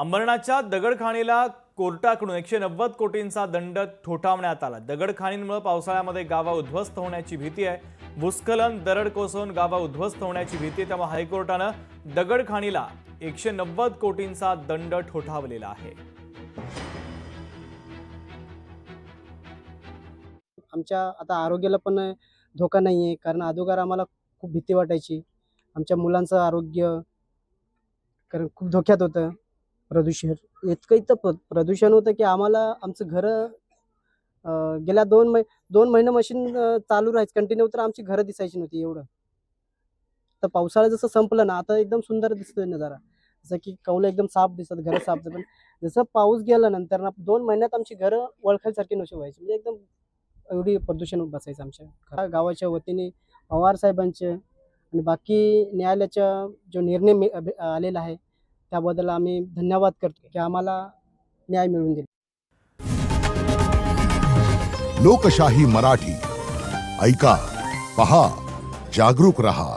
अंबरनाथच्या दगडखाणीला कोर्टाकडून 190 कोटींचा दंड ठोठावण्यात आला। दगडखाणींमुळे पावसाळ्यामध्ये गावा उद्ध्वस्त होण्याची भीती आहे। भूस्खलन, दरड कोसळून गावा उद्ध्वस्त होण्याची भीती, त्यामुळे हायकोर्टानं दगडखाणीला 190 कोटींचा दंड ठोठावलेला आहे। आमच्या आता आरोग्याला पण धोका नाहीये, कारण अगोदर आम्हाला खूप भीती वाटायची। आमच्या मुलांचं आरोग्य कारण खूप धोक्यात होतं। प्रदूषण इतकं प्रदूषण होतं की आम्हाला आमचं घर गेल्या 2 महिने मशीन चालू राहायचं कंटिन्यू, तर आमची घरं दिसायची नव्हती एवढं। तर पावसाळा जसं संपलं ना, आता एकदम सुंदर दिसतोय नजारा, जसं की कौलं एकदम साफ दिसतात, घरं साफ दिसतात। पण जसं पाऊस गेला नंतर ना 2 महिन्यात आमची घरं वळखासारखी नशी व्हायची, म्हणजे एकदम एवढी प्रदूषण बसायचं आमच्या गावाच्या वतीने। पवार साहेबांचे आणि बाकी न्यायालयाचा जो निर्णय आलेला आहे त्याबद्दल आम्ही धन्यवाद करतो की आम्हाला न्याय मिळवून दिला। लोकशाही मराठी ऐका, पहा, जागरूक रहा।